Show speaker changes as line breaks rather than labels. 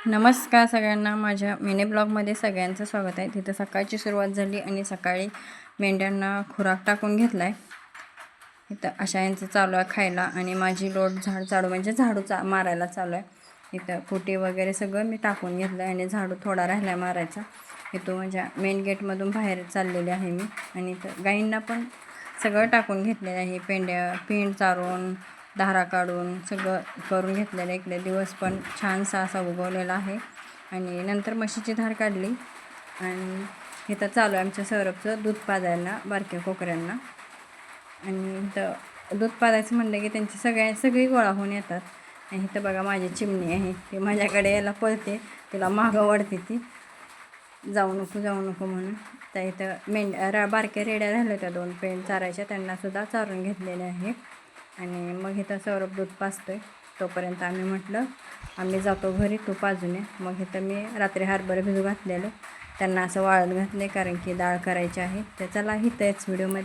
नमस्कार सगळ्यांना, माझ्या मिनी ब्लॉगमध्ये सगळ्यांचं स्वागत आहे. तिथं सकाळची सुरुवात झाली आणि सकाळी मेंढ्यांना खुराक टाकून घेतला आहे. इथं अशा यांचं चालू आहे खायला आणि माझी लोट झाडू म्हणजे झाडू मारायला चालू आहे. इथं कुटी वगैरे सगळं मी टाकून घेतलं आहे आणि झाडू थोडा राहिला आहे मारायचा. इथं माझ्या मेन गेटमधून बाहेर चाललेले आहे मी. आणि इथं गाईंना पण सगळं टाकून घेतलेलं आहे. पेंड चारून धारा काढून सगळं करून घेतलेलं. इकडे दिवस पण छानसा असा उगवलेला आहे. आणि नंतर म्हशीची धार काढली आणि इथं चालू आहे आमच्या सौरभचं दूध पाजायला बारक्या कोकऱ्यांना. आणि इथं दूध पाजायचं म्हणलं की त्यांची सगळी गोळा होऊन येतात. आणि इथं बघा माझी चिमणी आहे, ती माझ्याकडे यायला पळते, तिला मागं वाढते, ती जाऊ नको म्हणून. तर इथं बारक्या रेड्या राहिल्या त्या 2 पेंड चारायच्या, त्यांनासुद्धा चारून घेतलेल्या आहे. आणि मग इथं सौरभ दूध पाजतोय. तोपर्यंत आम्ही म्हटलं आम्ही जातो घरी, तू पाजून ये. मग इथं मी रात्री हरभरे भिजू घातलेलं, त्यांना असं वाळत घातले कारण की डाळ करायची आहे. तर चला इथंच व्हिडिओमध्ये